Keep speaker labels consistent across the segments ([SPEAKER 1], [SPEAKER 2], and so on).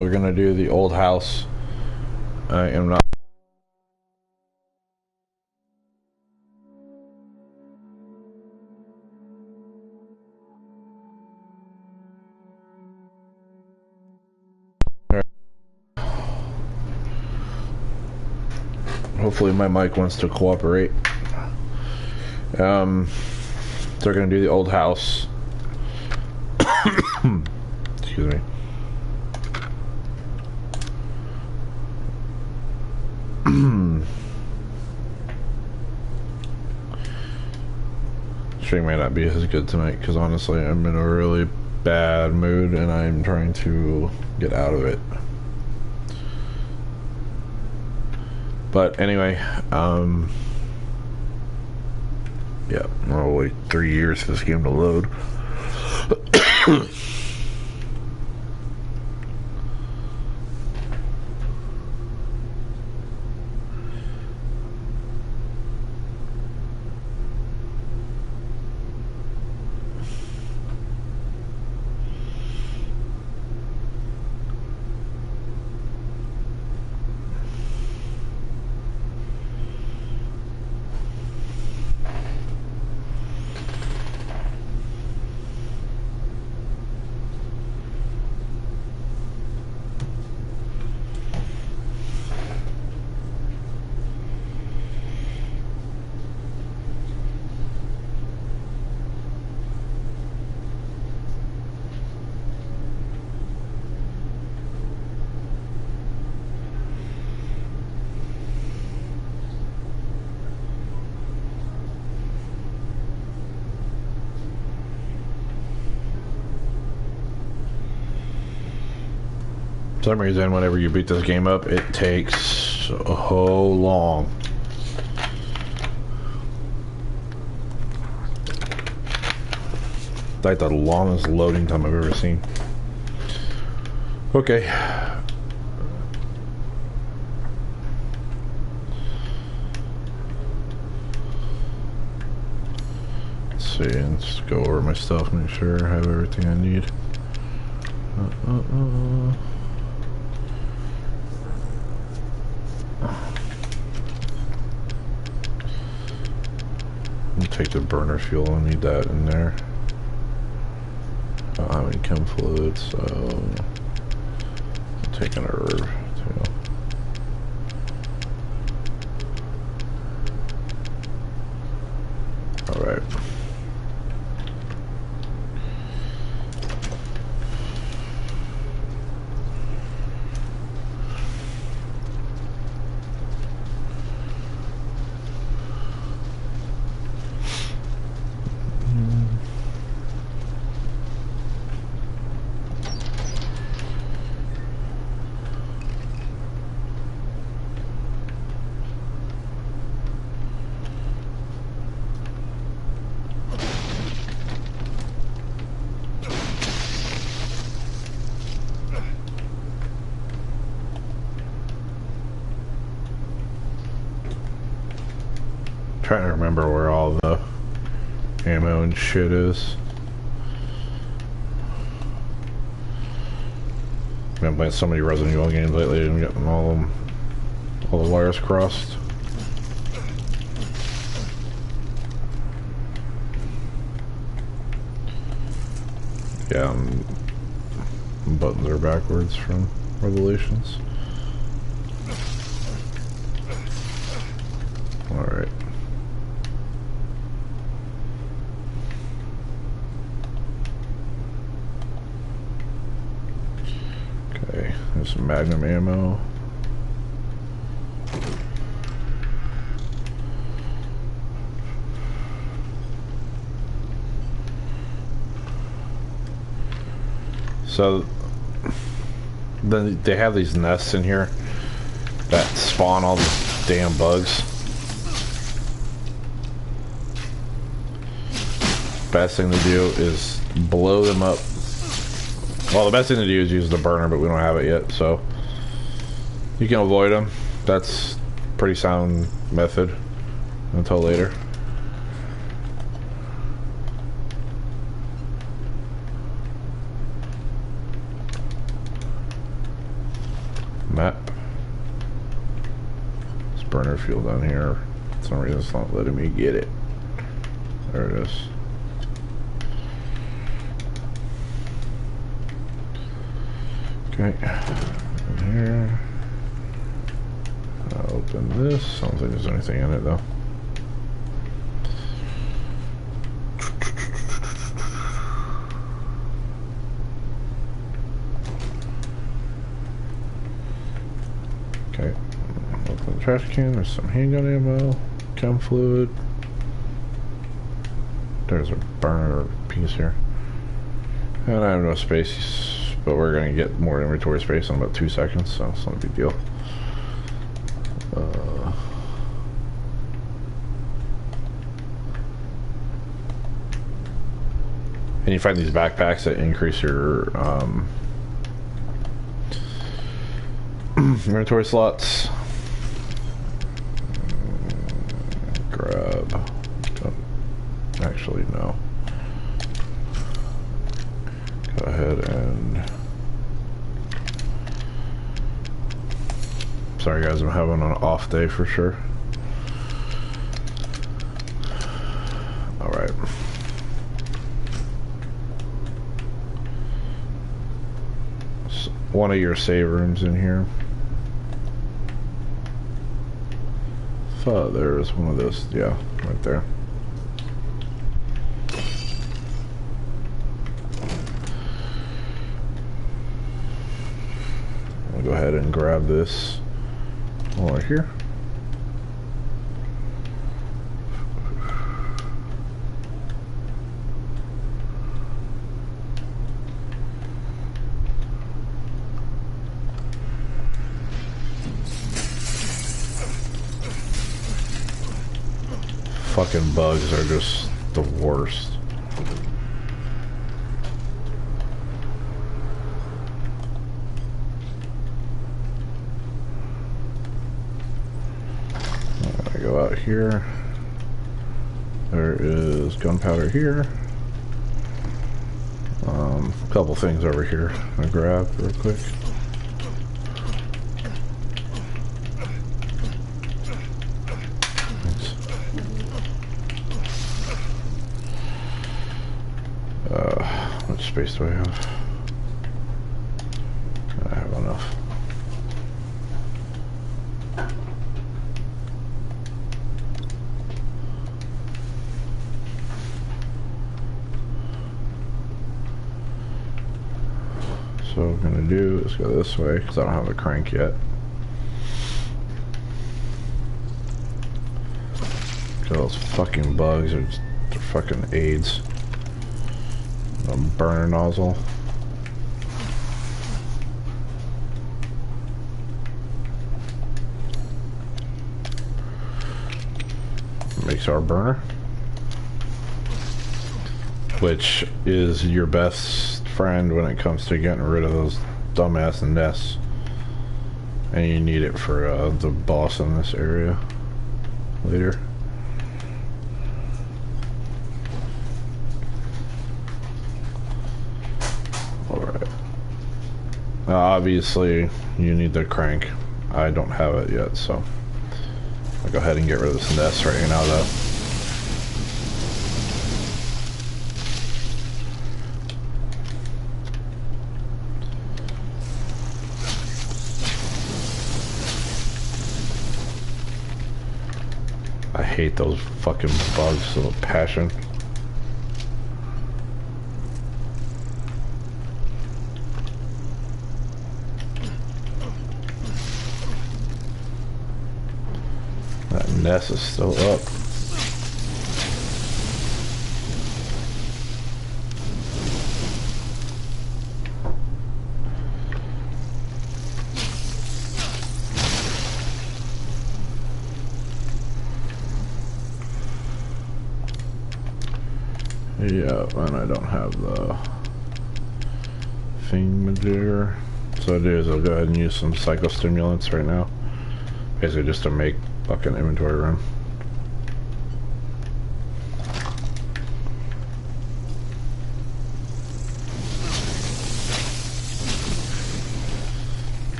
[SPEAKER 1] We're gonna do the old house. I am not. Hopefully my mic wants to cooperate. So we're gonna do the old house. Excuse me. Stream may not be as good tonight because honestly I'm in a really bad mood and I'm trying to get out of it. But anyway, yeah, I'll wait 3 years for this game to load. For some reason, whenever you beat this game up, it takes so long. It's like the longest loading time I've ever seen. Okay. Let's see, let's go over my stuff, make sure I have everything I need. Take the burner fuel, I need that in there. I don't have any chem fluid, so I'm taking a herb too. Alright. Trying to remember where all the ammo and shit is. I've been playing so many Resident Evil games lately and getting all the wires crossed. Yeah, buttons are backwards from Revelations. Alright. Okay, there's some Magnum ammo. So then they have these nests in here that spawn all the damn bugs. Best thing to do is blow them up. Well, the best thing to do is use the burner, but we don't have it yet, so you can avoid them. That's a pretty sound method until later. map. This burner fuel down here. For some reason it's not letting me get it. There it is. Okay. In here. I'll open this. I don't think there's anything in it though. Okay. Open the trash can. There's some handgun ammo, chem fluid. There's a burner piece here. And I have no space, but we're gonna get more inventory space in about 2 seconds, so it's not a big deal. And you find these backpacks that increase your inventory slots. Grab. Actually, no. Go ahead and... Sorry guys, I'm having an off day for sure. Alright. One of your save rooms in here. Oh, there's one of those. Yeah, right there. I'll go ahead and grab this while we're here. Fucking bugs are just the worst. I go out here. There is gunpowder here. A couple things over here I grab real quick. What space do I have? I have enough. So what I'm gonna do is go this way because I don't have a crank yet. Those fucking bugs are just, they're fucking AIDS. A burner nozzle. Makes our burner, which is your best friend when it comes to getting rid of those dumbass nests. And you need it for the boss in this area later. Obviously, you need the crank. I don't have it yet, so I'll go ahead and get rid of this nest right now, though. I hate those fucking bugs with a passion. Nest is still up. Yeah, and I don't have the thingamajigger. So what I do is I'll go ahead and use some psychostimulants right now. Basically just to make fucking inventory room.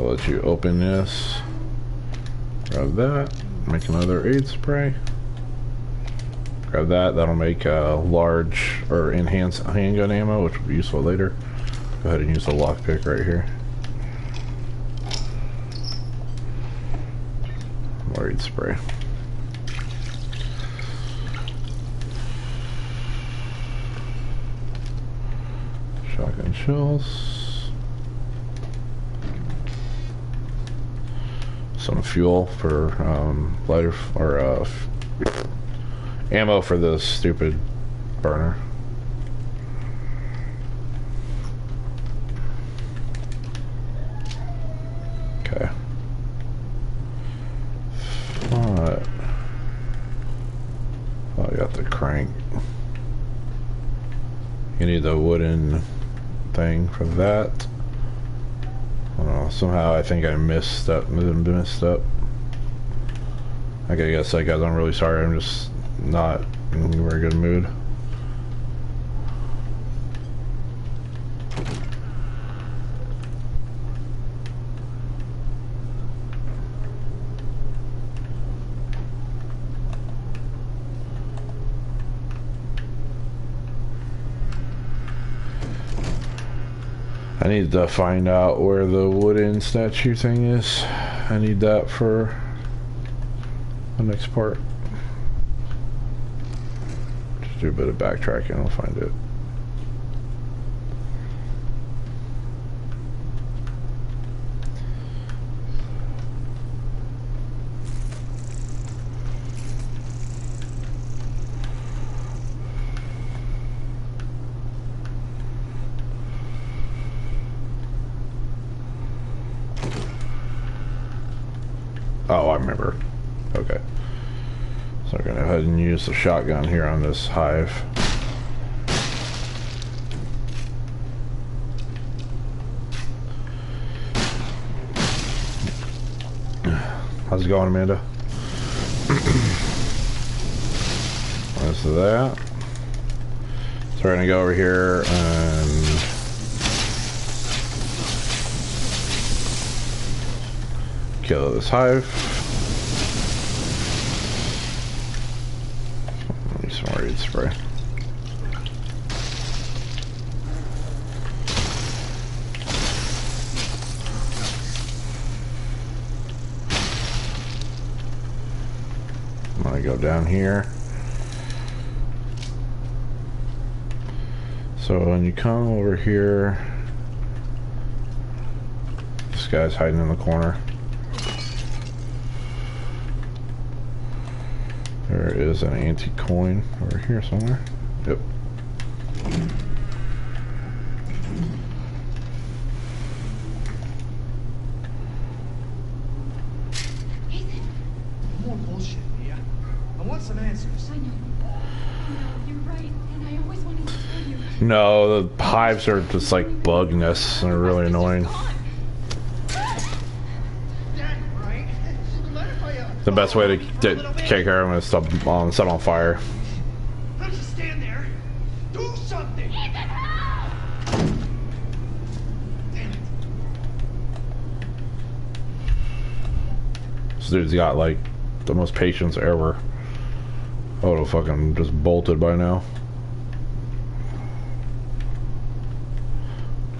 [SPEAKER 1] I'll let you open this. Grab that. Make another aid spray. Grab that. That'll make large or enhanced handgun ammo, which will be useful later. Go ahead and use the lockpick right here. More aid spray. Shotgun shells. Some fuel for lighter or ammo for the stupid burner. Okay. What? Oh, I got the crank. You need the wooden thing for that. I don't know, somehow I think I messed up. I guess that guys, I'm really sorry. I'm just not in a very good mood. I need to find out where the wooden statue thing is. I need that for the next part. Just do a bit of backtracking, I'll find it. Oh, I remember. Okay. So I'm going to go ahead and use the shotgun here on this hive. How's it going, Amanda? That's that. So we're going to go over here and kill this hive. Need some more aid spray. I'm gonna go down here. So when you come over here, this guy's hiding in the corner. There is an antique coin over here somewhere. Yep.
[SPEAKER 2] Ethan. More bullshit, Mia. I want some answers.
[SPEAKER 3] I know. No, you're right, and I always wanted to tell you.
[SPEAKER 1] No, the hives are just like bug nests. They're really annoying. The best way to take care of them is to set on fire.
[SPEAKER 2] Don't just stand there. Do something. Damn it.
[SPEAKER 1] This dude's got like the most patience ever. I would have fucking just bolted by now.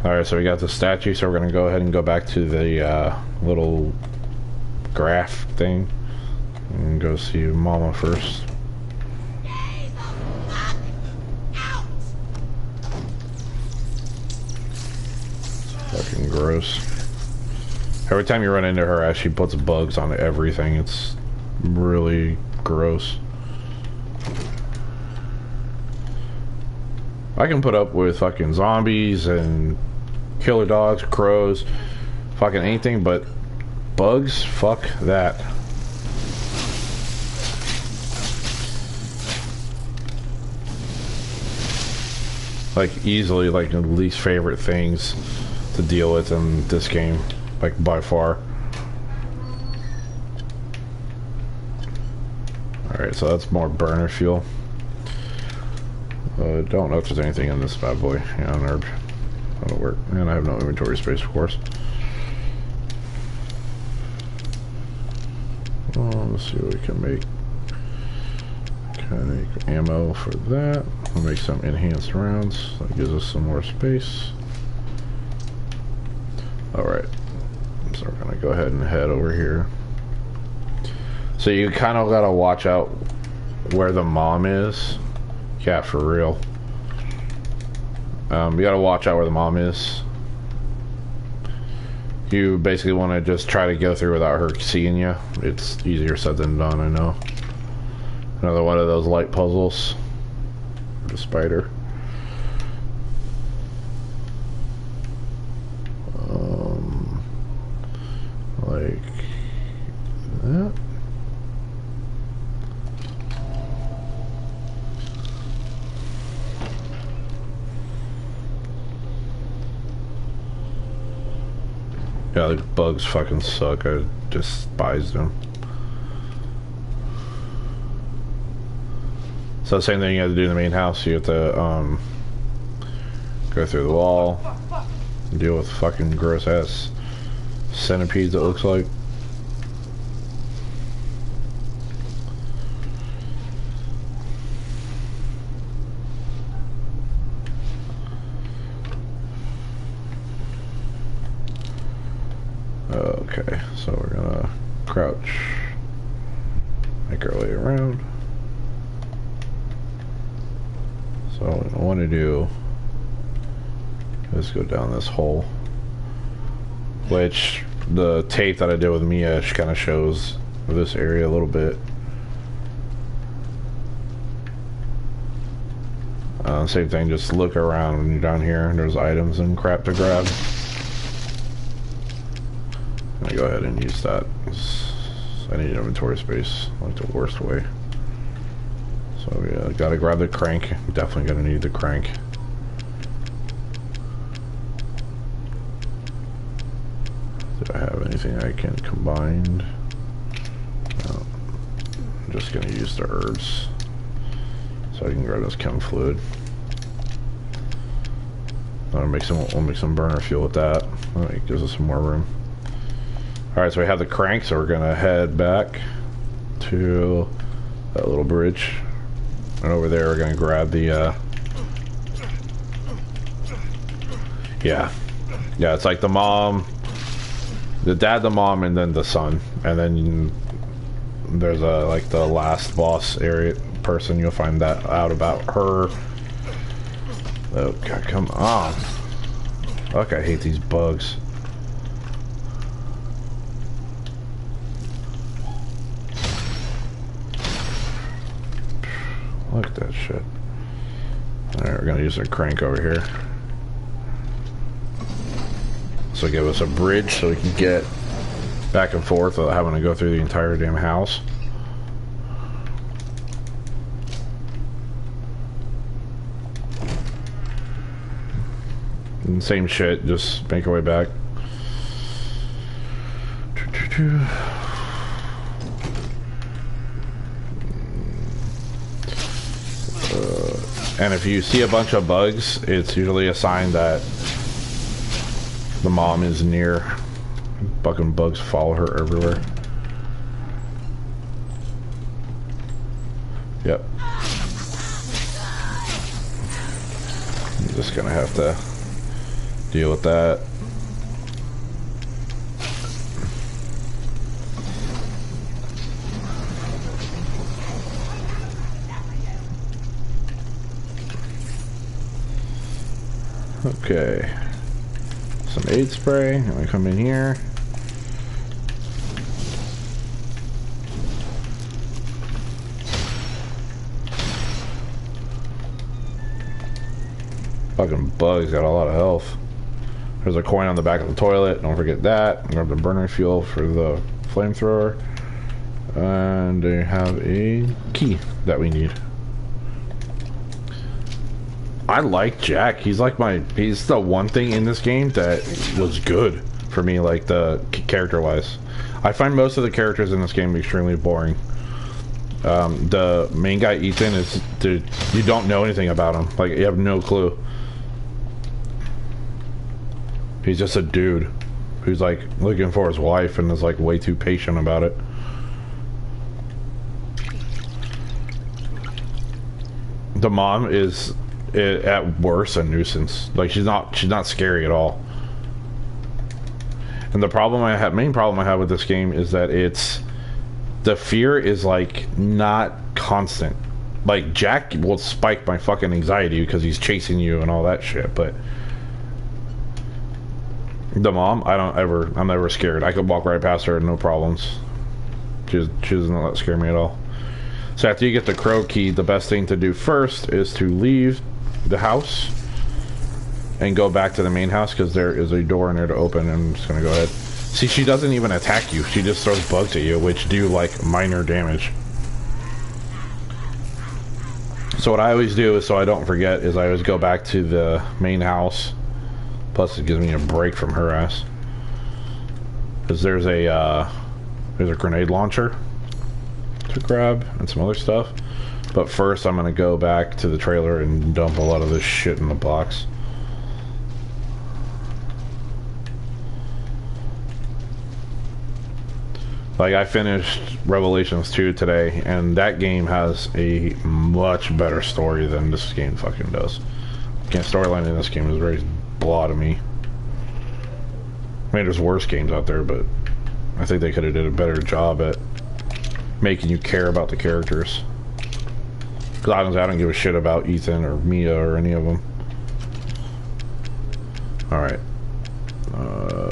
[SPEAKER 1] Alright, so we got the statue, so we're gonna go ahead and go back to the little graph thing. And go see Mama first. Fucking gross. Every time you run into her, she puts bugs on everything. It's really gross. I can put up with fucking zombies and killer dogs, crows, fucking anything, but bugs? Fuck that. Like easily like the least favorite things to deal with in this game, like by far. Alright, so that's more burner fuel. Don't know if there's anything in this bad boy. Yeah, nerd. That'll work. And I have no inventory space, of course. Let's see what we can make. Can make ammo for that. We'll make some enhanced rounds. That gives us some more space. Alright. So we're gonna go ahead and head over here. So you kind of gotta watch out where the mom is. Yeah, for real. You gotta watch out where the mom is. You basically want to just try to go through without her seeing you. It's easier said than done, I know. Another one of those light puzzles. The spider. Like that. Yeah, the bugs fucking suck. I despise them. So same thing you have to do in the main house. You have to go through the wall, deal with fucking gross ass centipedes, it looks like. Okay, so we're gonna crouch, make our way around. So what I want to do is go down this hole, which the tape that I did with Mia kind of shows this area a little bit. Same thing, just look around when you're down here and there's items and crap to grab. I'm gonna go ahead and use that. I need inventory space, like the worst way. So yeah, gotta grab the crank. Definitely gonna need the crank. Do I have anything I can combine? No. I'm just gonna use the herbs. So I can grab this chem fluid. We'll make some burner fuel with that. That gives us some more room. Alright, so we have the crank, so we're gonna head back to that little bridge. And over there we're gonna grab the yeah, it's like the mom, the dad, the mom, and then the son, and then there's a like the last boss area person. You'll find that out about her. Oh god, come on. Look, I hate these bugs. Look at that shit. Alright, we're gonna use a crank over here. So give us a bridge so we can get back and forth without having to go through the entire damn house. And same shit, just make our way back. And if you see a bunch of bugs, it's usually a sign that the mom is near. Fucking bugs follow her everywhere. Yep. I'm just gonna have to deal with that. Okay. Some aid spray. I'm gonna come in here. Fucking bugs got a lot of health. There's a coin on the back of the toilet. Don't forget that. Grab the burner fuel for the flamethrower. And they have a key that we need. I like Jack. He's like he's the one thing in this game that was good for me, like the character wise. I find most of the characters in this game extremely boring. The main guy, Ethan, is, dude, you don't know anything about him. Like, you have no clue. He's just a dude who's like looking for his wife and is like way too patient about it. The mom is at worst a nuisance. Like she's not scary at all. And the main problem I have with this game is that the fear is like not constant. Like Jack will spike my fucking anxiety because he's chasing you and all that shit, but the mom, I'm never scared. I could walk right past her, no problems. She does not scare me at all. So after you get the crow key, the best thing to do first is to leave the house and go back to the main house because there is a door in there to open. And I'm just gonna go ahead. See, she doesn't even attack you. She just throws bugs at you, which do like minor damage. So what I always do is, so I don't forget, is I always go back to the main house. Plus it gives me a break from her ass. Because there's a grenade launcher to grab and some other stuff. But first I'm gonna go back to the trailer and dump a lot of this shit in the box. Like, I finished Revelations 2 today, and that game has a much better story than this game fucking does. Storyline in this game is very blah to me. I mean, there's worse games out there, but I think they could have did a better job at making you care about the characters. Because I don't give a shit about Ethan or Mia or any of them. Alright.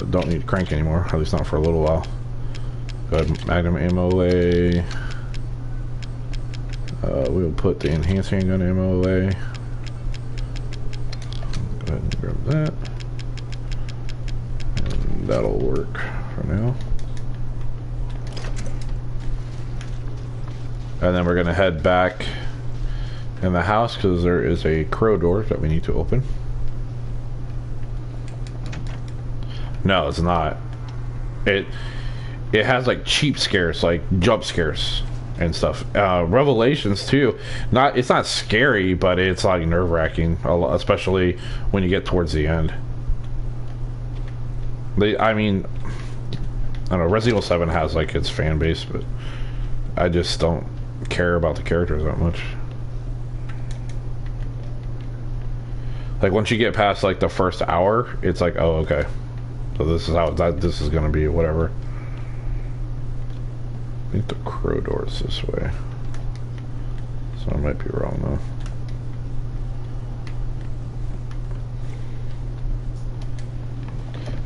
[SPEAKER 1] Don't need crank anymore, at least not for a little while. Go ahead, magnum ammo away. We'll put the enhanced handgun ammo away. Go ahead and grab that. And that'll work for now. And then we're gonna head back in the house because there is a crow door that we need to open. No, it's not. It has like cheap scares, like jump scares and stuff. Revelations too. It's not scary, but it's like nerve-wracking, especially when you get towards the end. I mean, I don't know. Resident Evil 7 has like its fan base, but I just don't care about the characters that much. Like once you get past like the first hour, it's like, oh, okay. So this is how this is gonna be, whatever. I think the crow door is this way. So I might be wrong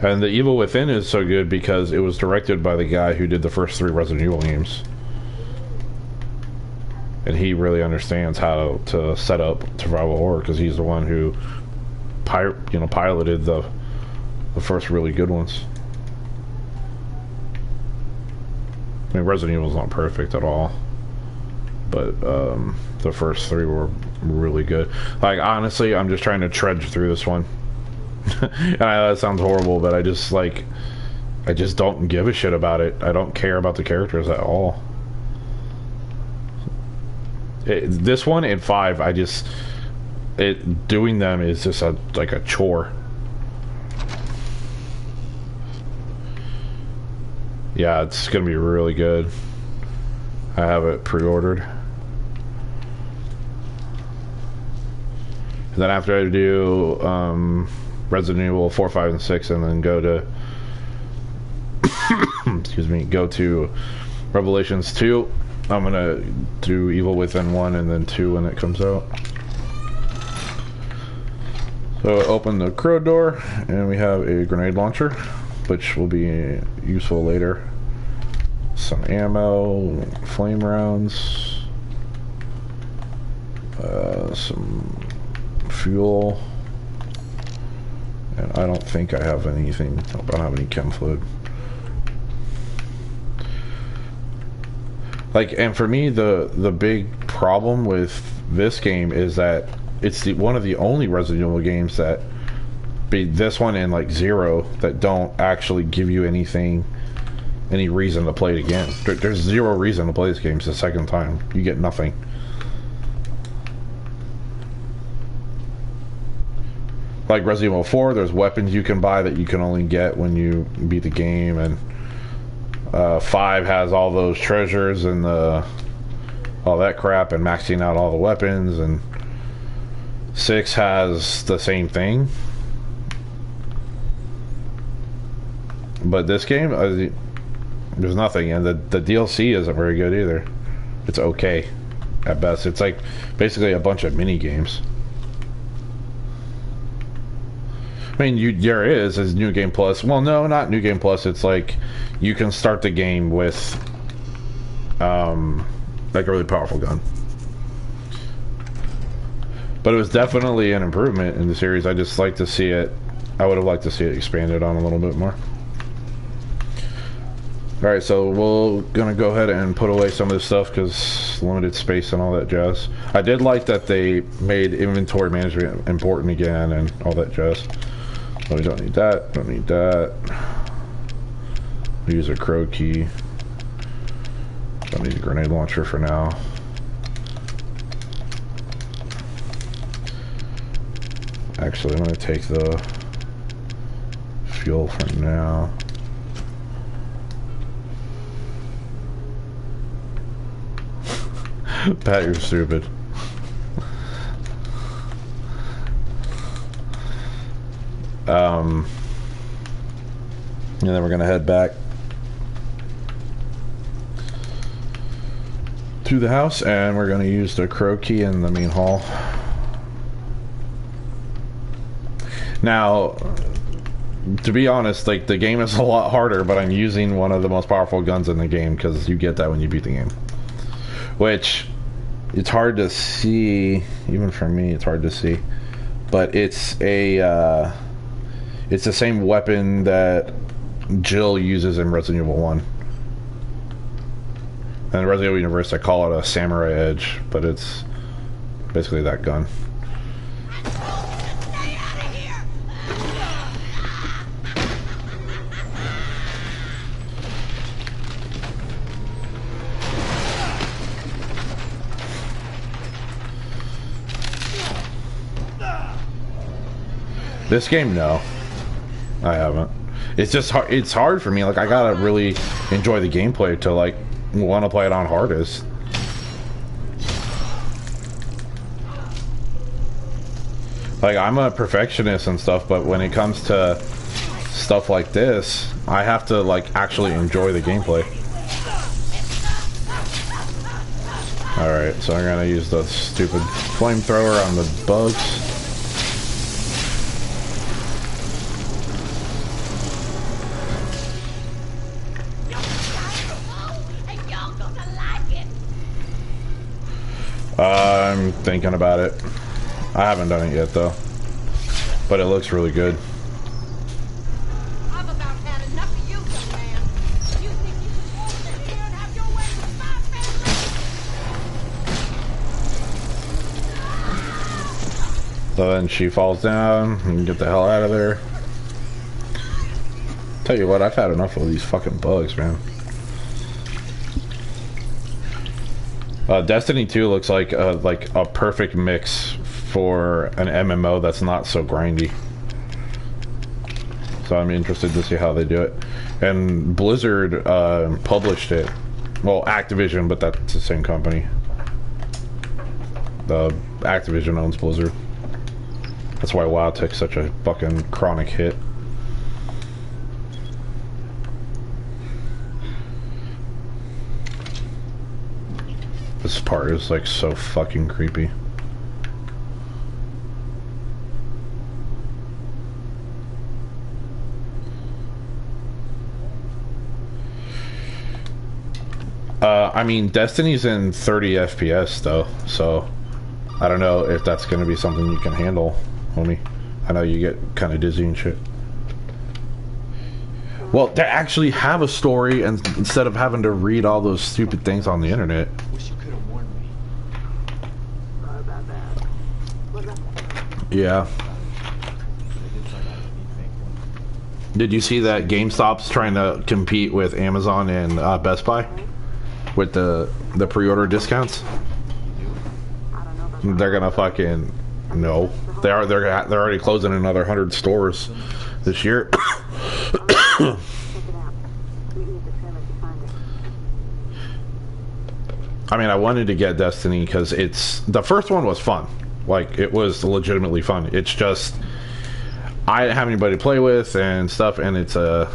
[SPEAKER 1] though. And The Evil Within is so good because it was directed by the guy who did the first 3 Resident Evil games. And he really understands how to set up survival horror because he's the one who piloted the first really good ones. I mean, Resident Evil's not perfect at all, but the first 3 were really good. Like, honestly, I'm just trying to trudge through this one. And I know that sounds horrible, but I just don't give a shit about it. I don't care about the characters at all. This one and 5, doing them is just like a chore. Yeah, it's gonna be really good. I have it pre-ordered. And then after I do Resident Evil 4, 5, and 6, and then go to excuse me, go to Revelations 2, I'm gonna do Evil Within 1 and then 2 when it comes out. So open the crow door, and we have a grenade launcher, which will be useful later. Some ammo, flame rounds, some fuel, and I don't think I have anything. I don't have any chem fluid. Like, and for me, the big problem with this game is that it's one of the only Resident Evil games that, this one and like 0, that don't actually give you any reason to play it again. There's 0 reason to play this game. It's the second time. You get nothing. Like Resident Evil 4, there's weapons you can buy that you can only get when you beat the game, and 5 has all those treasures and all that crap and maxing out all the weapons, and 6 has the same thing, but this game, there's nothing, and the DLC isn't very good either. It's okay at best. It's like basically a bunch of mini games. I mean, there is New Game Plus. Well, no, not New Game Plus. It's like you can start the game with like a really powerful gun. But it was definitely an improvement in the series. I just like to see it. I would have liked to see it expanded on a little bit more. Alright, so we're gonna go ahead and put away some of this stuff because limited space and all that jazz. I did like that they made inventory management important again and all that jazz. But we don't need that, don't need that. Use a crow key. Don't need a grenade launcher for now. Actually, I'm gonna take the fuel for now. Pat, you're stupid. And then we're gonna head back to the house, and we're gonna use the crow key in the main hall. Now, to be honest, like, the game is a lot harder, but I'm using one of the most powerful guns in the game because you get that when you beat the game. Which, it's hard to see, even for me, it's hard to see. But it's a, it's the same weapon that Jill uses in Resident Evil 1. And in Resident Evil Universe, I call it a Samurai Edge, but it's basically that gun. This game, no. I haven't. It's just hard. It's hard for me. Like, I gotta really enjoy the gameplay to, like, want to play it on hardest. Like, I'm a perfectionist and stuff, but when it comes to stuff like this, I have to, like, actually enjoy the gameplay. Alright, so I'm gonna use the stupid flamethrower on the bugs. I'm thinking about it. I haven't done it yet though, but it looks really good.
[SPEAKER 4] I've about had enough of you, young man. You think you can walk in here and have your way with my family?
[SPEAKER 1] So then she falls down and get the hell out of there. Tell you what, I've had enough of these fucking bugs, man. Destiny 2 looks like a perfect mix for an MMO that's not so grindy. So I'm interested to see how they do it. And Blizzard published it. Well, Activision, but that's the same company. Activision owns Blizzard. That's why WoW took such a fucking chronic hit. This part is like so fucking creepy. I mean, Destiny's in 30 FPS though, so I don't know if that's gonna be something you can handle, homie. I know you get kind of dizzy and shit. Well, they actually have a story, and instead of having to read all those stupid things on the internet.
[SPEAKER 2] Wish you could have warned me.
[SPEAKER 1] Yeah. Did you see that GameStop's trying to compete with Amazon and Best Buy with the pre-order discounts? They're gonna fucking no. They're already closing another 100 stores this year. I mean, I wanted to get Destiny because the first one was fun. Like, it was legitimately fun. It's just I didn't have anybody to play with and stuff, and it's a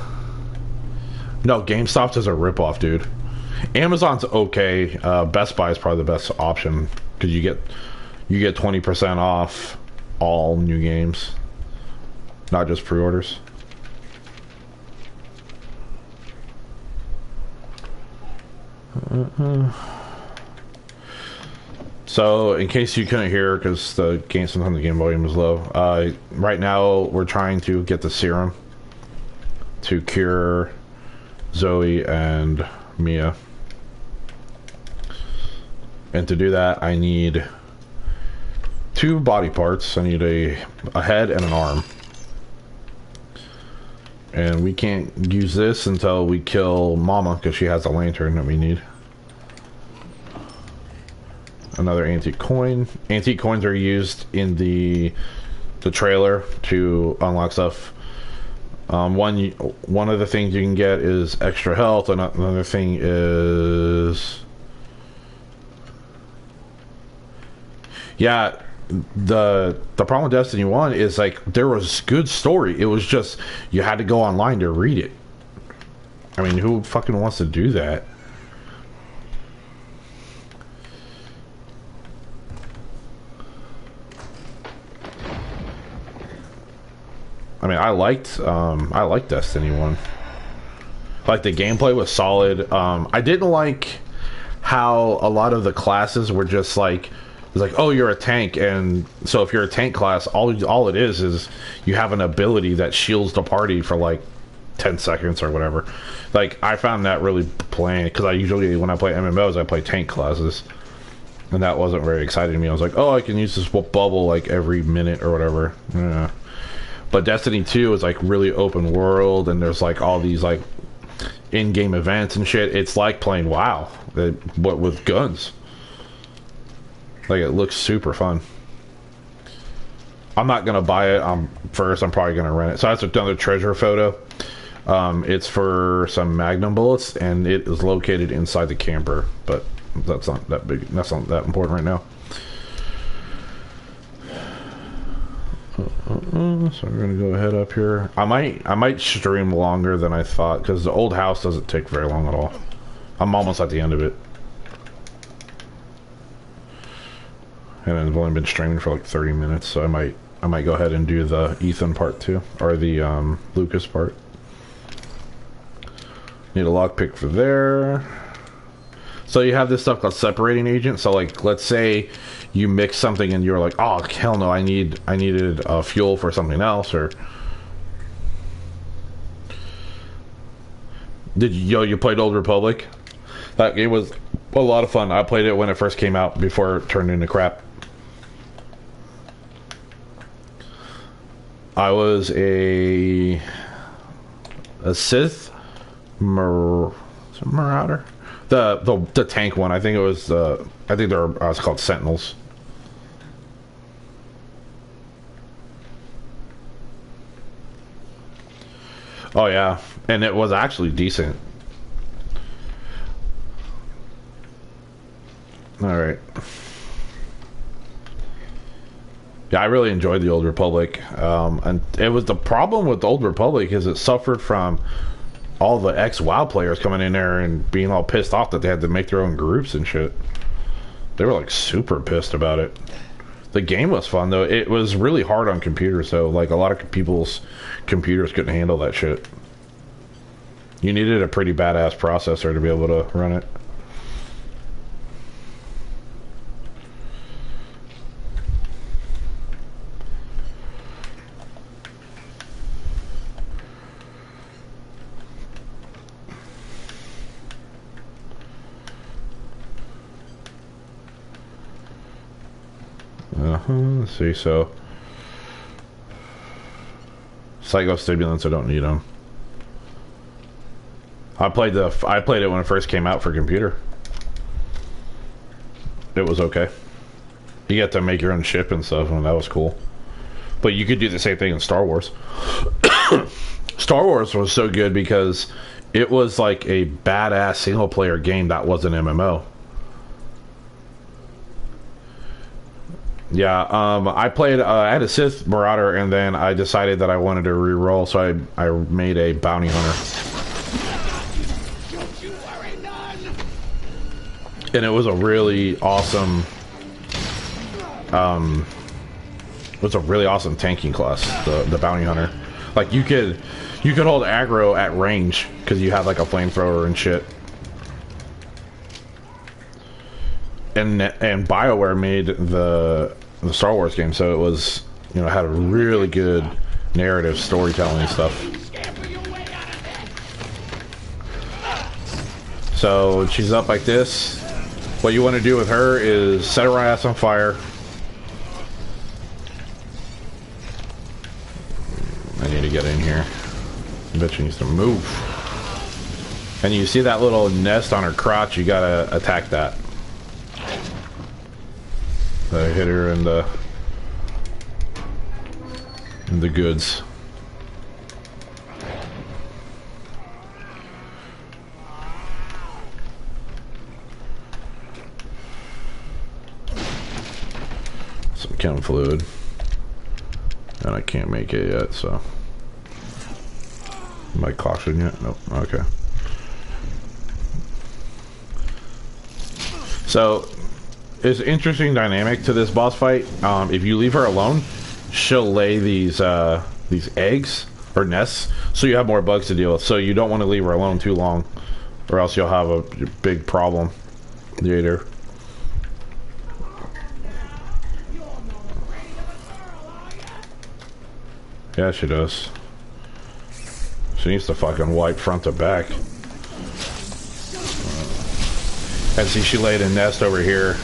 [SPEAKER 1] no. GameStop's is a ripoff, dude. Amazon's okay. Best Buy is probably the best option because you get 20% off all new games, not just pre-orders. So, in case you couldn't hear, because sometimes the game volume is low, right now we're trying to get the serum to cure Zoe and Mia. And to do that, I need 2 body parts. I need a head and an arm. And we can't use this until we kill Mama, because she has a lantern that we need. Another antique coin. Antique coins are used in the trailer to unlock stuff. One of the things you can get is extra health. Another thing is, yeah, the problem with Destiny 1 is like there was good story. It was just you had to go online to read it. I mean, who fucking wants to do that? I mean, I liked Destiny 1. Like, the gameplay was solid. I didn't like how a lot of the classes were just like, it's like, oh, you're a tank, and so if you're a tank class, all it is you have an ability that shields the party for like 10 seconds or whatever. Like, I found that really plain, because I usually, when I play MMOs, I play tank classes, and that wasn't very exciting to me. I was like, oh, I can use this bubble like every minute or whatever. Yeah. But Destiny 2 is like really open world, and there's like all these like in-game events and shit. It's like playing WoW, but with guns. Like, it looks super fun. I'm not gonna buy it first. I'm probably gonna rent it. So that's another treasure photo. It's for some Magnum bullets, and it is located inside the camper. But that's not that big. That's not that important right now. So we're gonna go ahead up here. I might stream longer than I thought, because the old house doesn't take very long at all. I'm almost at the end of it, and I've only been streaming for like 30 minutes, so I might go ahead and do the Ethan part too, or the Lucas part. Need a lockpick for there. So you have this stuff called separating agent. So like, let's say you mix something and you're like, oh hell no, I needed fuel for something else. Or you played Old Republic? That game was a lot of fun. I played it when it first came out, before it turned into crap. I was a Sith Marauder. The tank one. I think it was I think they're it's called Sentinels. Oh yeah, and it was actually decent. All right. Yeah, I really enjoyed the Old Republic, and it was the problem with the Old Republic is it suffered from all the ex-WoW players coming in there and being all pissed off that they had to make their own groups and shit. They were like super pissed about it. The game was fun though. It was really hard on computers though. Like, a lot of people's computers couldn't handle that shit. You needed a pretty badass processor to be able to run it. Let's see, so psychostimulants, I don't need them. I played it when it first came out for computer. It was okay. You get to make your own ship and stuff, and that was cool. But you could do the same thing in Star Wars. Star Wars was so good because it was like a badass single player game that was an MMO. Yeah, I played. I had a Sith Marauder, and then I decided that I wanted to re-roll, so I made a bounty hunter. And it was a really awesome. It was a really awesome tanking class, the bounty hunter. Like you could hold aggro at range because you had like a flamethrower and shit. And BioWare made the Star Wars game, so it was, you know, had a really good narrative storytelling and stuff. So she's up like this. What you want to do with her is set her ass on fire. I need to get in here. I bet she needs to move. And you see that little nest on her crotch, you gotta attack that. I hit her in the goods. Some chem fluid. And I can't make it yet, so. Am I caution yet? Nope. Okay. So, it's an interesting dynamic to this boss fight. If you leave her alone, she'll lay these eggs or nests, so you have more bugs to deal with. So you don't want to leave her alone too long, or else you'll have a big problem later. Yeah, she does. She needs to fucking wipe front to back. And see, she laid a nest over here.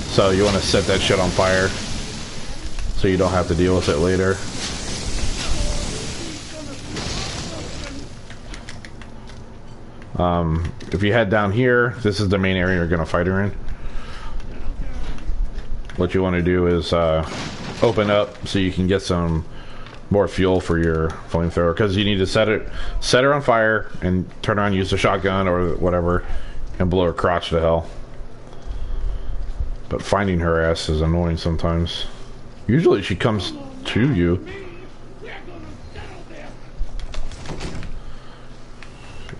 [SPEAKER 1] So you want to set that shit on fire so you don't have to deal with it later. If you head down here, this is the main area you're going to fight her in. What you want to do is open up so you can get some more fuel for your flamethrower, because you need to set her on fire and turn around, use the shotgun or whatever, and blow her crotch to hell. But finding her ass is annoying sometimes. Usually she comes to you.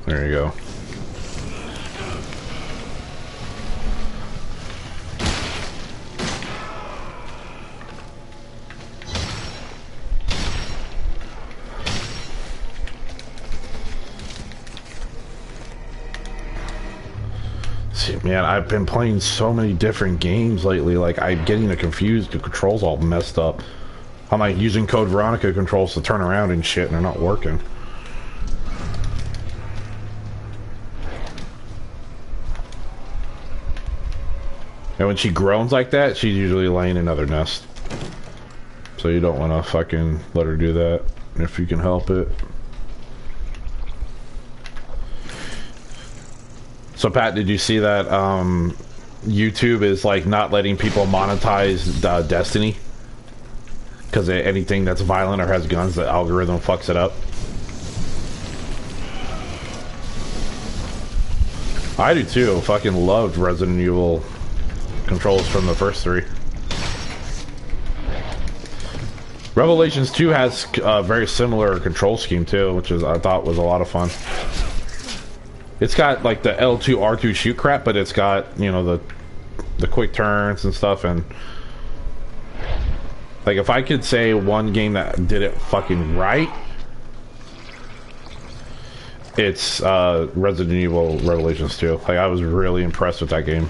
[SPEAKER 1] There you go. Man, I've been playing so many different games lately, like I'm getting confused, the controls all messed up. I'm like using Code Veronica controls to turn around and shit, and they're not working. And when she groans like that, she's usually laying another nest. So you don't want to fucking let her do that, if you can help it. So Pat, did you see that YouTube is like not letting people monetize Destiny? Because anything that's violent or has guns, the algorithm fucks it up. I do too. Fucking loved Resident Evil controls from the first three. Revelations 2 has a very similar control scheme too, which is, I thought was a lot of fun. It's got like the L2 R2 shoot crap, but it's got, you know, the quick turns and stuff. And like, if I could say one game that did it fucking right, it's Resident Evil Revelations 2. Like, I was really impressed with that game.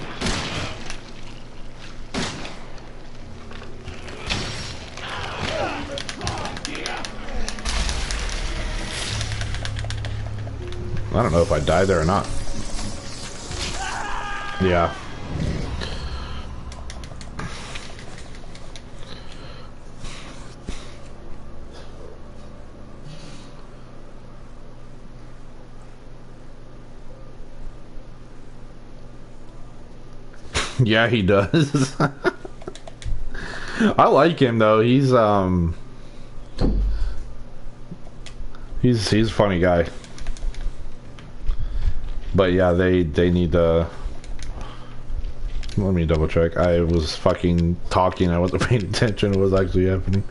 [SPEAKER 1] I don't know if I died there or not. Yeah. Yeah, he does. I like him though. He's a funny guy. But yeah, they need to Let me double check. I was fucking talking. I wasn't paying attention to what was actually happening.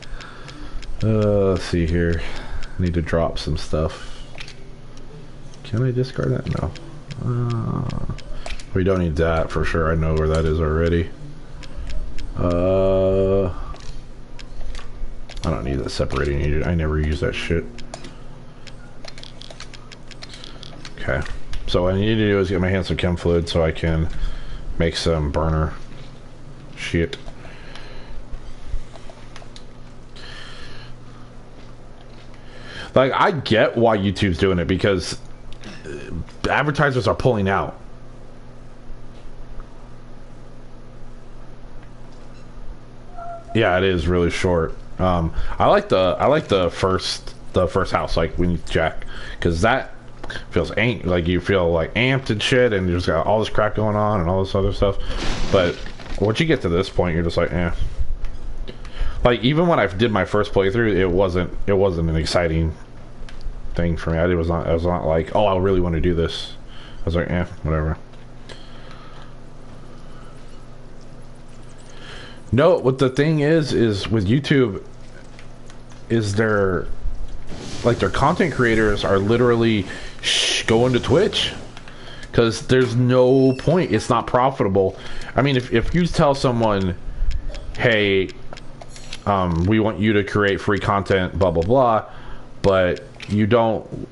[SPEAKER 1] Let's see here. I need to drop some stuff. Can I discard that? No. We don't need that for sure. I know where that is already. I don't need that separating agent. I never use that shit. Okay. So what I need to do is get my hands some chem fluid so I can make some burner shit. Like, I get why YouTube's doing it, because advertisers are pulling out. Yeah, it is really short. I like the first house, like when you jack, because that feels like you feel like amped and shit, and you just got all this crap going on and all this other stuff. But once you get to this point, you're just like, eh. Like, even when I did my first playthrough, it wasn't an exciting thing for me. I was not like, oh, I really want to do this. I was like, eh, whatever. No, what the thing is with YouTube is their content creators are literally going to Twitch, because there's no point. It's not profitable. I mean, if you tell someone, hey, we want you to create free content, blah blah blah, but you don't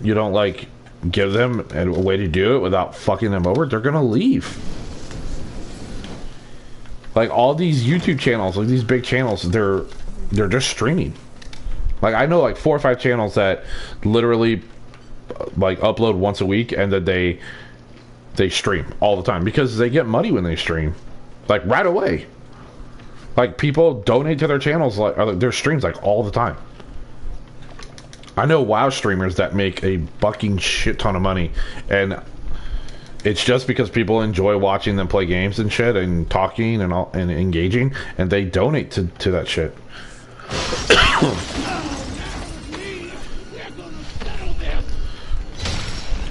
[SPEAKER 1] like give them a way to do it without fucking them over, they're gonna leave. Like, all these YouTube channels, like these big channels, they're just streaming. Like, I know like 4 or 5 channels that literally like upload once a week, and that they stream all the time, because they get money when they stream, like right away. Like, people donate to their channels, like their streams, like all the time. I know WoW streamers that make a fucking shit ton of money, and it's just because people enjoy watching them play games and shit, and talking and all, and engaging, and they donate to that shit.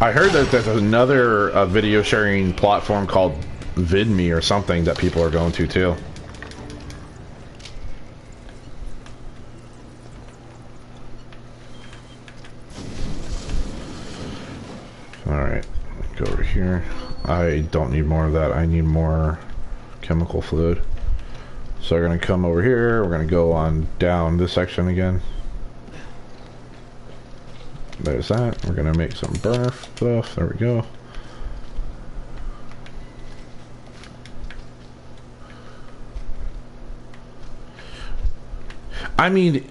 [SPEAKER 1] I heard that there's another video sharing platform called VidMe or something that people are going to too. Alright, go over here. I don't need more of that. I need more chemical fluid. So we're going to come over here. We're going to go on down this section again. There's that. We're going to make some burner stuff. There we go. I mean,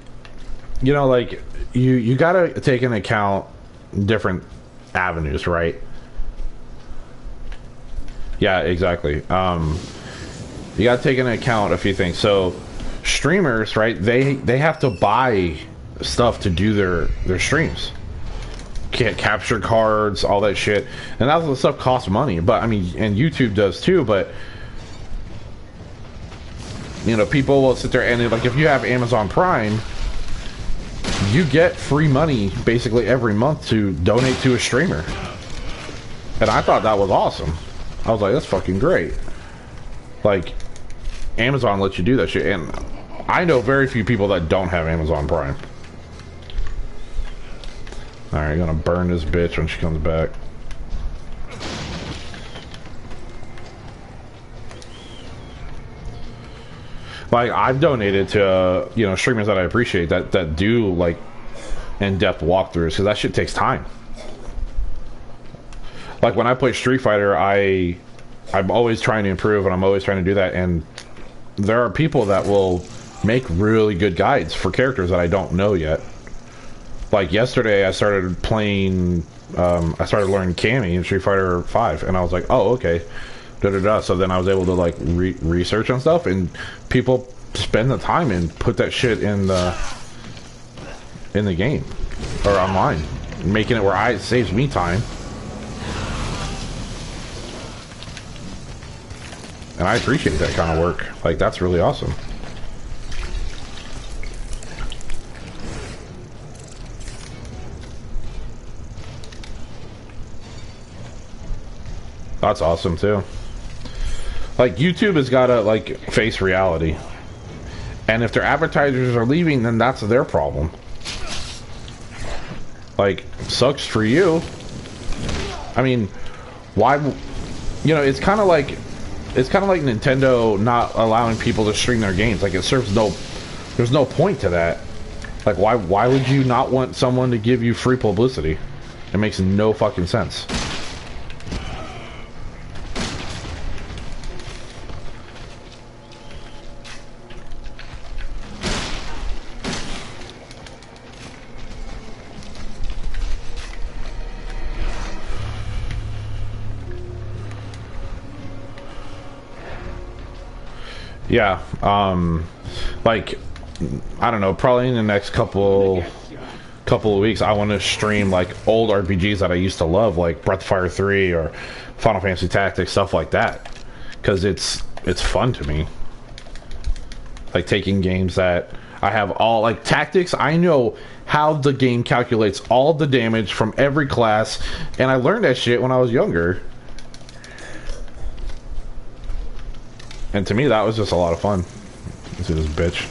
[SPEAKER 1] you know, like, you got to take into account different avenues, right? Yeah, exactly. You got to take into account a few things. So streamers, right, they have to buy stuff to do their streams. Can't capture cards, all that shit, and that the stuff costs money. But I mean, and YouTube does too, but you know, people will sit there and, like, if you have Amazon Prime, you get free money basically every month to donate to a streamer. And I thought that was awesome. I was like, that's fucking great. Like, Amazon lets you do that shit, and I know very few people that don't have Amazon Prime. Alright, gonna burn this bitch when she comes back. Like, I've donated to, you know, streamers that I appreciate that do, like, in-depth walkthroughs, because that shit takes time. Like, when I play Street Fighter, I'm always trying to improve, and I'm always trying to do that, and there are people that will make really good guides for characters that I don't know yet. Like, yesterday I started playing, I started learning Cammy in Street Fighter 5, and I was like, oh, okay. So then I was able to, like, research on stuff, and people spend the time and put that shit in the game or online, making it where it saves me time. And I appreciate that kind of work. Like, that's really awesome. That's awesome too. Like, YouTube has got to, like, face reality. And if their advertisers are leaving, then that's their problem. Like, sucks for you. I mean, why... You know, it's kind of like Nintendo not allowing people to stream their games. Like, it serves no... There's no point to that. Like, why would you not want someone to give you free publicity? It makes no fucking sense. Yeah, like, I don't know, probably in the next couple of weeks, I want to stream, like, old RPGs that I used to love, like Breath of Fire 3 or Final Fantasy Tactics, stuff like that. Because it's fun to me. Like, taking games that I have all, like, Tactics, I know how the game calculates all the damage from every class, and I learned that shit when I was younger. And to me, that was just a lot of fun. Let's see this bitch.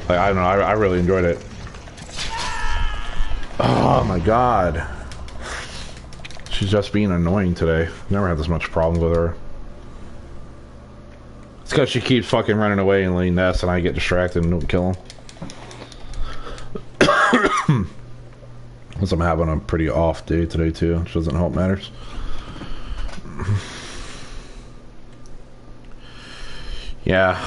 [SPEAKER 1] Like, I don't know, I really enjoyed it. Oh my god. She's just being annoying today. Never had this much problem with her. It's because she keeps fucking running away and laying nests and I get distracted and don't kill him. Because I'm having a pretty off day today too, which doesn't help matters. Yeah,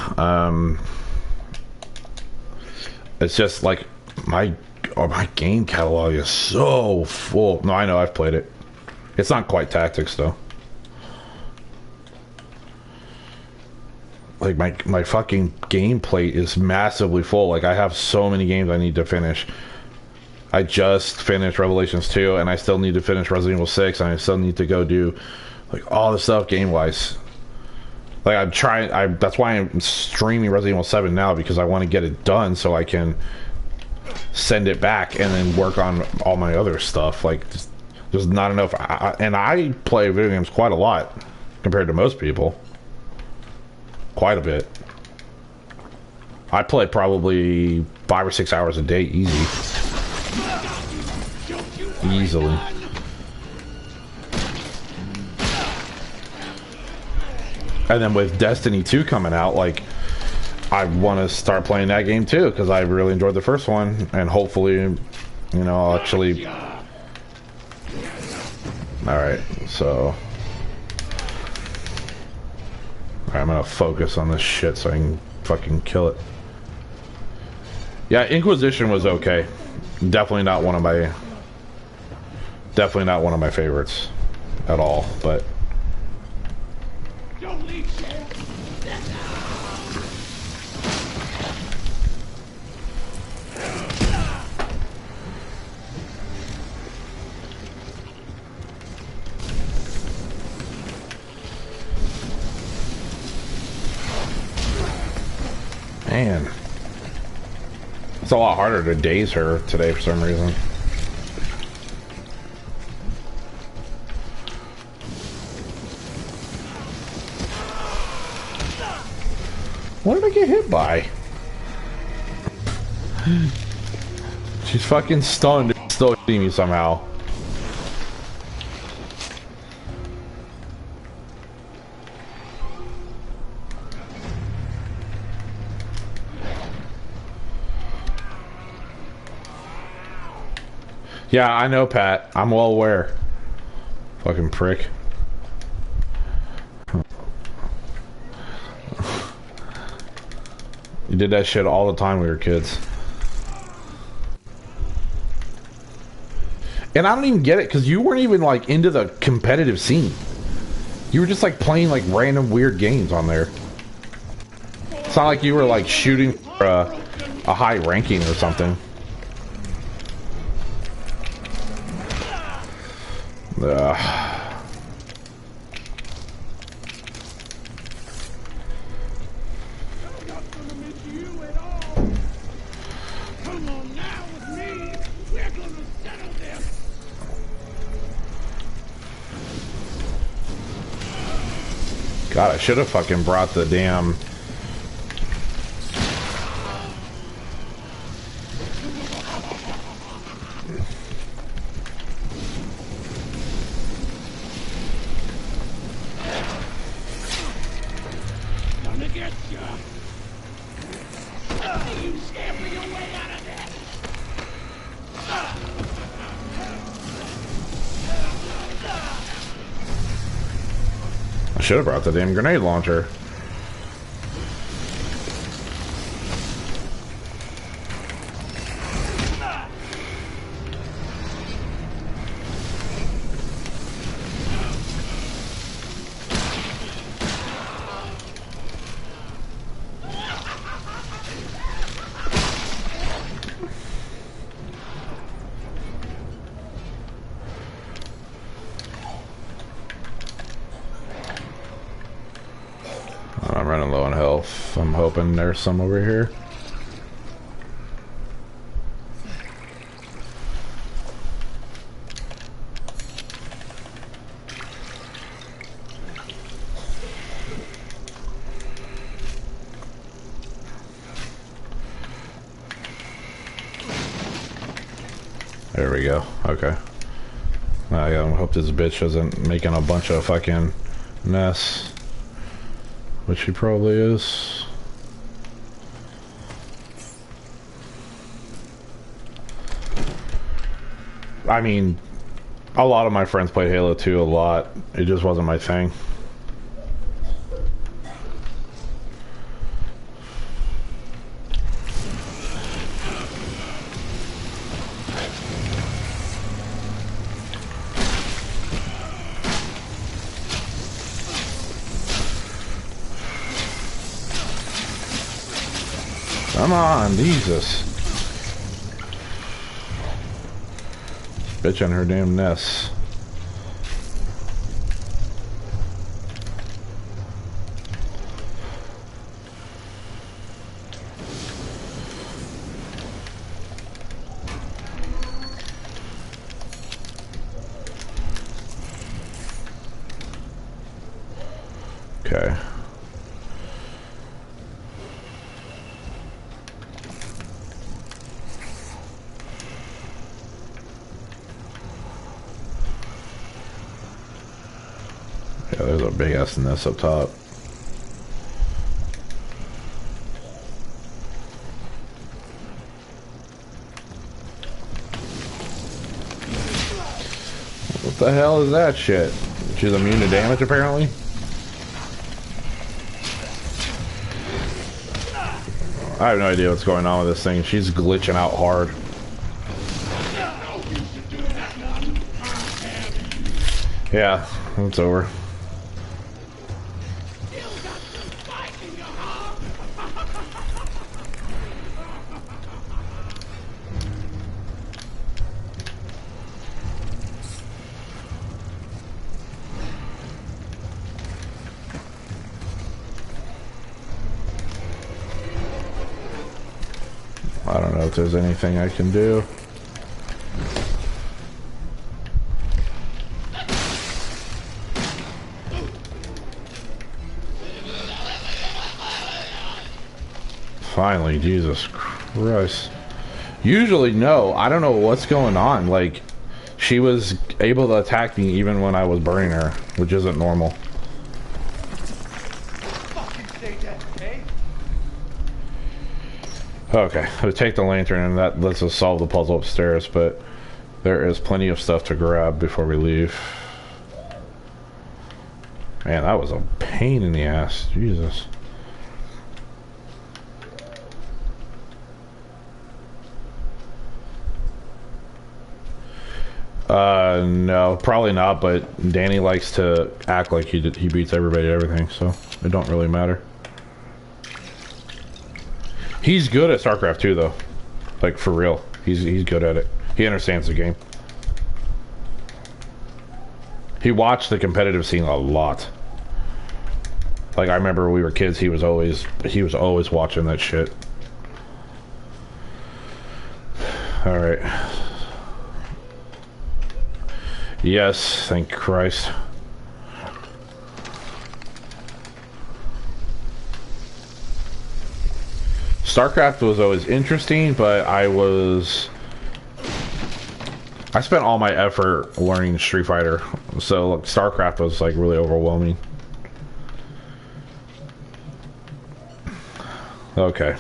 [SPEAKER 1] it's just like my game catalog is so full. No, I know, I've played it. It's not quite Tactics though. Like my fucking game plate is massively full. Like, I have so many games I need to finish. I just finished Revelations 2, and I still need to finish Resident Evil 6, and I still need to go do, like, all the stuff game-wise. Like, I'm trying... that's why I'm streaming Resident Evil 7 now, because I want to get it done so I can send it back and then work on all my other stuff. Like, there's not enough... and I play video games quite a lot compared to most people. Quite a bit. I play probably 5 or 6 hours a day, easy. Easily. And then with Destiny 2 coming out, like, I want to start playing that game too, because I really enjoyed the first one, and hopefully, you know, I'll actually... Alright, so... Alright, I'm gonna focus on this shit so I can fucking kill it. Yeah, Inquisition was okay. Definitely not one of my favorites at all, but man, it's a lot harder to daze her today for some reason. What did I get hit by? She's fucking stunned and still hitting me somehow. Yeah, I know, Pat. I'm well aware. Fucking prick. You did that shit all the time when we were kids. And I don't even get it, because you weren't even, like, into the competitive scene. You were just, like, playing, like, random weird games on there. It's not like you were, like, shooting for a high ranking or something. God, I should have fucking brought the damn...
[SPEAKER 5] Gonna get ya. You scamper your way out of there.
[SPEAKER 1] I should have brought the damn grenade launcher. I'm running low on health. I'm hoping there's some over here. There we go. Okay. I hope this bitch isn't making a bunch of fucking mess. Which she probably is. I mean, a lot of my friends played Halo 2 a lot. It just wasn't my thing. Come on, Jesus. Bitch in her damn nest. Okay. Yeah, there's a big ass nest up top. What the hell is that shit? She's immune to damage apparently? I have no idea what's going on with this thing. She's glitching out hard. Yeah, it's over. I don't know if there's anything I can do. Finally, Jesus Christ. Usually, no. I don't know what's going on. Like, she was able to attack me even when I was burning her, which isn't normal.
[SPEAKER 2] Fucking say that, okay?
[SPEAKER 1] Okay, I'll take the lantern and that lets us solve the puzzle upstairs, but there is plenty of stuff to grab before we leave. Man, that was a pain in the ass. Jesus. No, probably not, but Danny likes to act like he beats everybody at everything, so it don't really matter. He's good at StarCraft 2 though. Like for real. He's good at it. He understands the game. He watched the competitive scene a lot. Like I remember when we were kids, he was always watching that shit. All right. Yes, thank Christ. StarCraft was always interesting, but I spent all my effort learning Street Fighter, so like, StarCraft was like really overwhelming. Okay,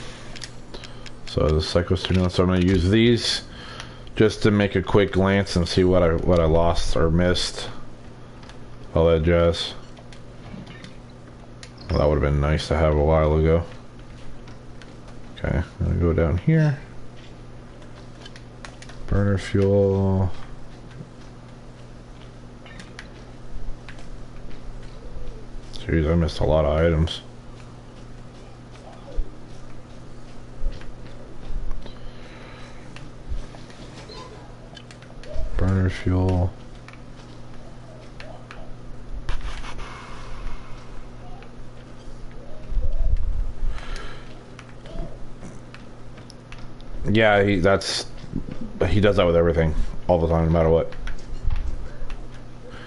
[SPEAKER 1] so the Psycho Student, so I'm going to use these just to make a quick glance and see what I lost or missed. All that jazz. Well, that would have been nice to have a while ago. Okay, I'm going to go down here. Burner fuel. Jeez, I missed a lot of items. Burner fuel. Yeah, he does that with everything all the time, no matter what.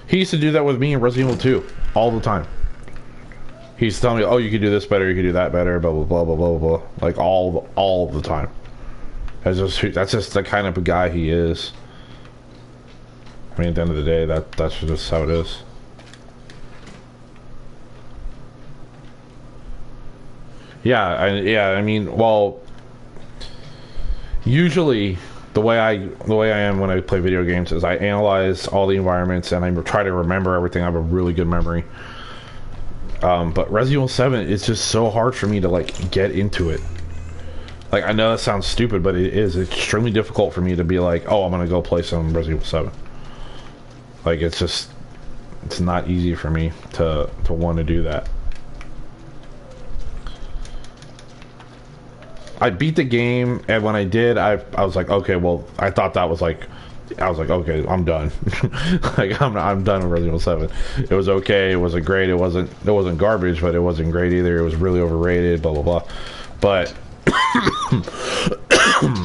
[SPEAKER 1] He used to do that with me in Resident Evil 2 all the time. He's telling me, "Oh, you could do this better, you could do that better, blah blah blah blah blah blah," like all the time. That's just the kind of a guy he is. I mean, at the end of the day, that's just how it is. Yeah, I mean, well, usually the way I am when I play video games is I analyze all the environments and I try to remember everything. I have a really good memory. But Resident Evil 7, it's just so hard for me to like get into it. Like, I know that sounds stupid, but it is extremely difficult for me to be like, oh, I'm gonna go play some Resident Evil 7. Like, it's not easy for me to want to do that. I beat the game, and when I did, I was like, okay, well, I thought that was like, I was like, okay, I'm done. Like, I'm done with Resident Evil 7. It was okay. It wasn't great. It wasn't garbage, but it wasn't great either. It was really overrated. Blah blah blah. But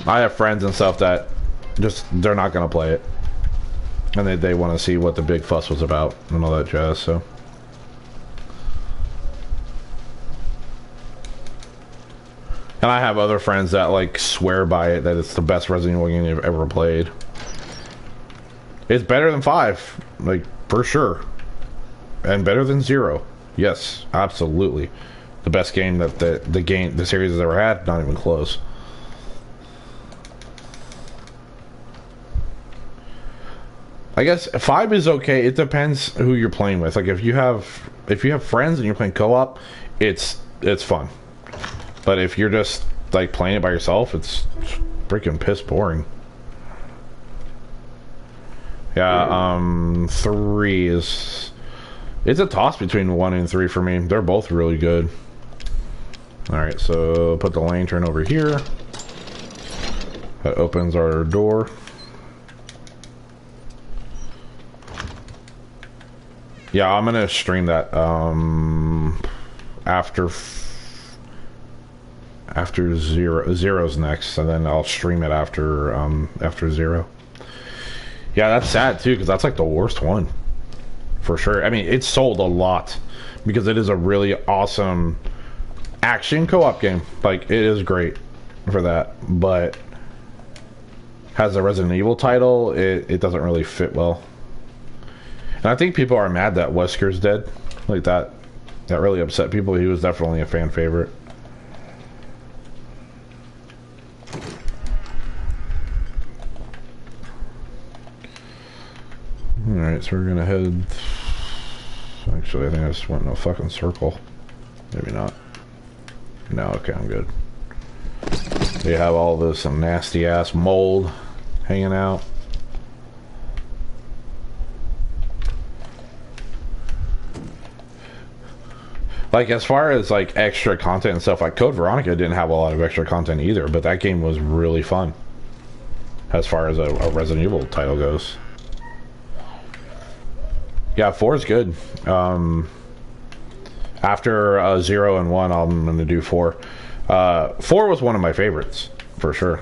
[SPEAKER 1] I have friends and stuff that just they're not gonna play it, and they want to see what the big fuss was about and all that jazz. So. And I have other friends that like swear by it that it's the best Resident Evil game they've ever played. It's better than 5, like, for sure. And better than 0. Yes, absolutely. The best game that the series has ever had, not even close. I guess 5 is okay. It depends who you're playing with. Like, if you have friends and you're playing co-op, it's fun. But if you're just like playing it by yourself, it's freaking piss boring. Yeah, 3 is... It's a toss between 1 and 3 for me. They're both really good. Alright, so put the lantern over here. That opens our door. Yeah, I'm gonna stream that after Zero's next, and then I'll stream it after 0. Yeah, that's sad too, because that's like the worst one for sure. I mean, it sold a lot because it is a really awesome action co-op game. Like, it is great for that, but has a Resident Evil title, it doesn't really fit well. And I think people are mad that Wesker's dead. Like, that really upset people. He was definitely a fan favorite. Alright, so we're gonna head... Actually, I think I just went in a fucking circle. Maybe not. No, okay, I'm good. They have all this nasty ass mold hanging out. Like, as far as like extra content and stuff, like Code Veronica didn't have a lot of extra content either, but that game was really fun as far as a Resident Evil title goes. Yeah, 4 is good. After 0 and 1, I'm gonna do 4. 4 was one of my favorites for sure,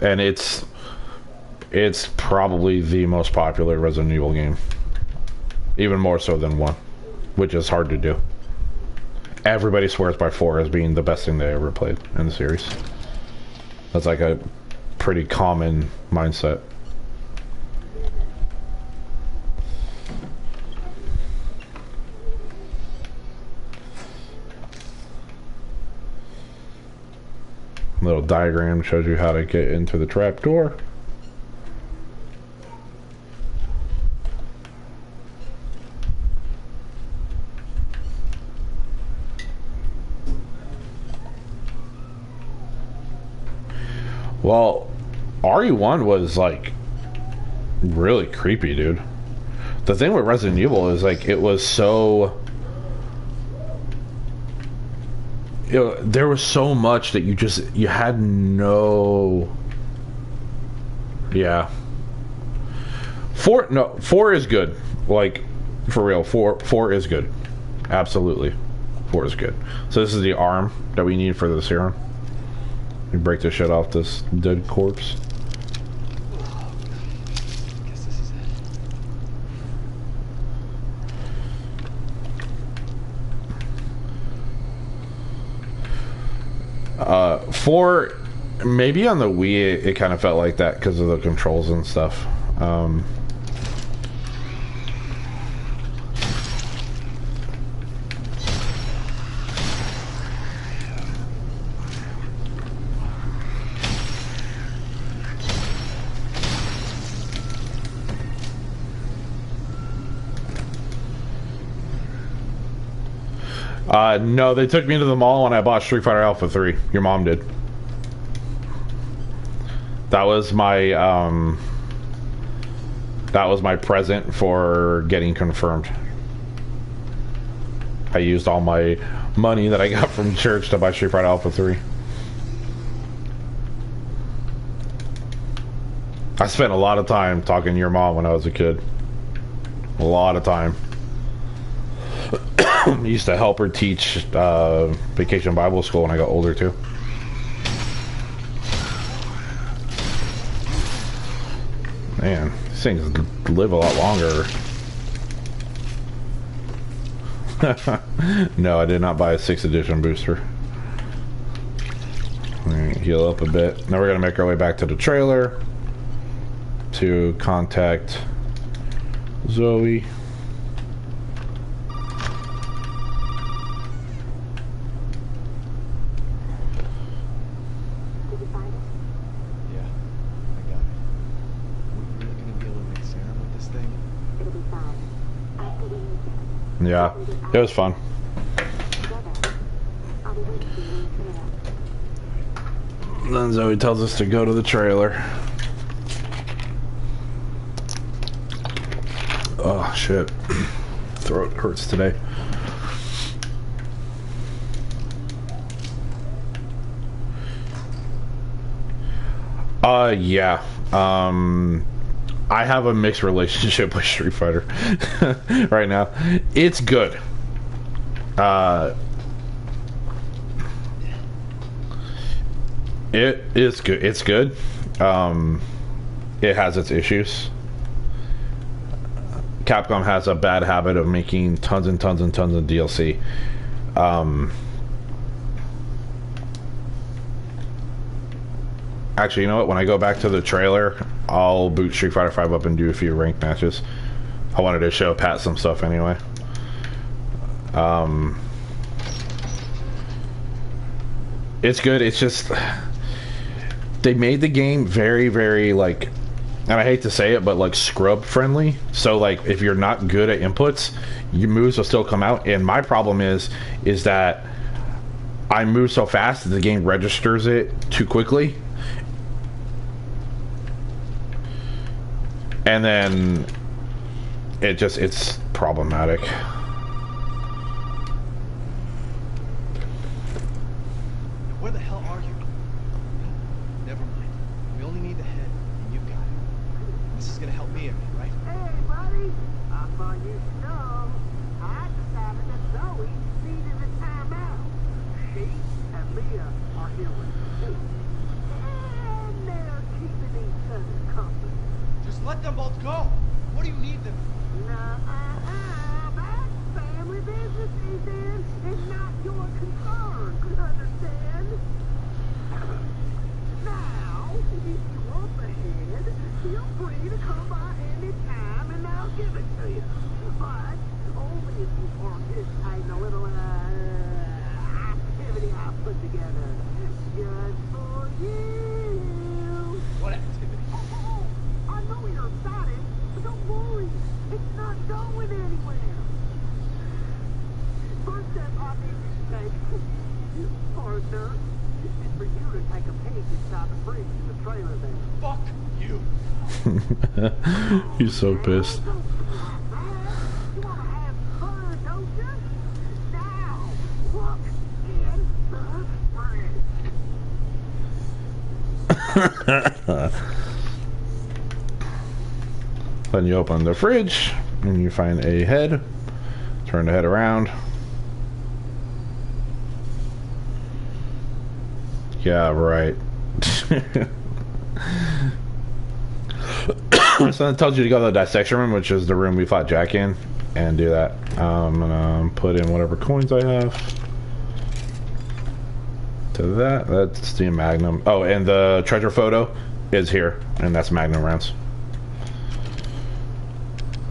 [SPEAKER 1] and it's probably the most popular Resident Evil game, even more so than 1, which is hard to do. everybody swears by 4 as being the best thing they ever played in the series. That's like a pretty common mindset. Little diagram shows you how to get into the trap door. Well, RE1 was like really creepy, dude. The thing with Resident Evil is like it was so, there was so much that you had no, yeah. 4 is good, like for real. 4 is good, absolutely. 4 is good. So this is the arm that we need for the serum. You break the shit off this dead corpse.
[SPEAKER 2] Guess this is it.
[SPEAKER 1] 4, maybe on the Wii it kind of felt like that because of the controls and stuff. No, they took me to the mall when I bought Street Fighter Alpha 3. Your mom did. That was my present for getting confirmed. I used all my money that I got from church to buy Street Fighter Alpha 3. I spent a lot of time talking to your mom when I was a kid. A lot of time. I used to help her teach Vacation Bible School when I got older too. Man, these things live a lot longer. No, I did not buy a 6th edition booster. Alright, heal up a bit. Now we're gonna make our way back to the trailer to contact Zoe. Yeah, it was fun. Then Zoe tells us to go to the trailer. Oh shit, throat hurts today. Yeah. I have a mixed relationship with Street Fighter right now. It's good. It is good. It's good. It has its issues. Capcom has a bad habit of making tons and tons and tons of DLC. Actually, you know what? When I go back to the trailer, I'll boot Street Fighter 5 up and do a few ranked matches. I wanted to show Pat some stuff anyway. It's good. It's just they made the game very, very like, and I hate to say it, but like scrub friendly. So like, if you're not good at inputs, your moves will still come out. And my problem is that I move so fast that the game registers it too quickly. And then it's problematic.
[SPEAKER 2] Where the hell are you? Never mind. We only need the head, and you got it. This is gonna help me a bit, right?
[SPEAKER 4] Hey, buddy. I thought you know. I decided that Zoe needed a timeout. She and Leah are here with me. And they're keeping each other company.
[SPEAKER 2] Just let them both go. What do you need them for?
[SPEAKER 4] That's family business, Ethan. It's not your But only if you participate in a little activity I put together just for you.
[SPEAKER 2] What activity?
[SPEAKER 4] Oh, I know you're excited, but don't worry. It's not going anywhere. First step I need you to take, partner, is for you to take a peek inside the fridge in the trailer there.
[SPEAKER 2] Fuck you.
[SPEAKER 1] He's so pissed.
[SPEAKER 4] You wanna have fun, don't you? Now, look in the fridge.
[SPEAKER 1] Then you open the fridge and you find a head. Turn the head around. Yeah, right. So it tells you to go to the dissection room, which is the room we fought Jack in, and do that. I'm gonna put in whatever coins I have. To that, that's the Magnum. Oh, and the treasure photo is here, and that's Magnum rounds.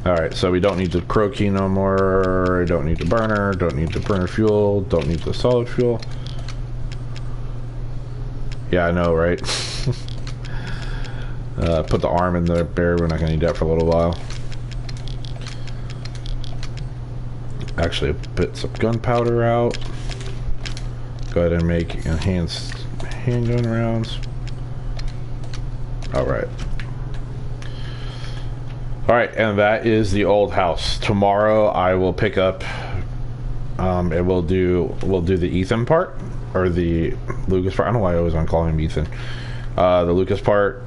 [SPEAKER 1] Alright, so we don't need the crow key no more, don't need the burner, don't need the burner fuel, don't need the solid fuel. Yeah, I know, right? Put the arm in the bear, we're not going to need that for a little while. Actually, put some gunpowder out. Go ahead and make enhanced handgun rounds. Alright. Alright, and that is the old house. Tomorrow I will pick up, and we'll do the Ethan part, or the Lucas part. I don't know why I always want to call him Ethan. The Lucas part.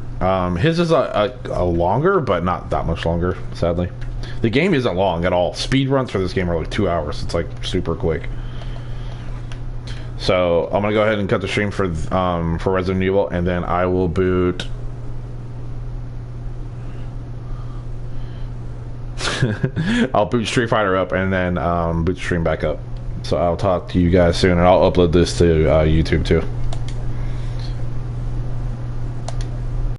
[SPEAKER 1] His is a longer, but not that much longer, sadly. The game isn't long at all. Speed runs for this game are like 2 hours. It's like super quick. So I'm gonna go ahead and cut the stream for Resident Evil, and then I will boot. I'll boot Street Fighter up, and then boot the stream back up. So I'll talk to you guys soon, and I'll upload this to YouTube too.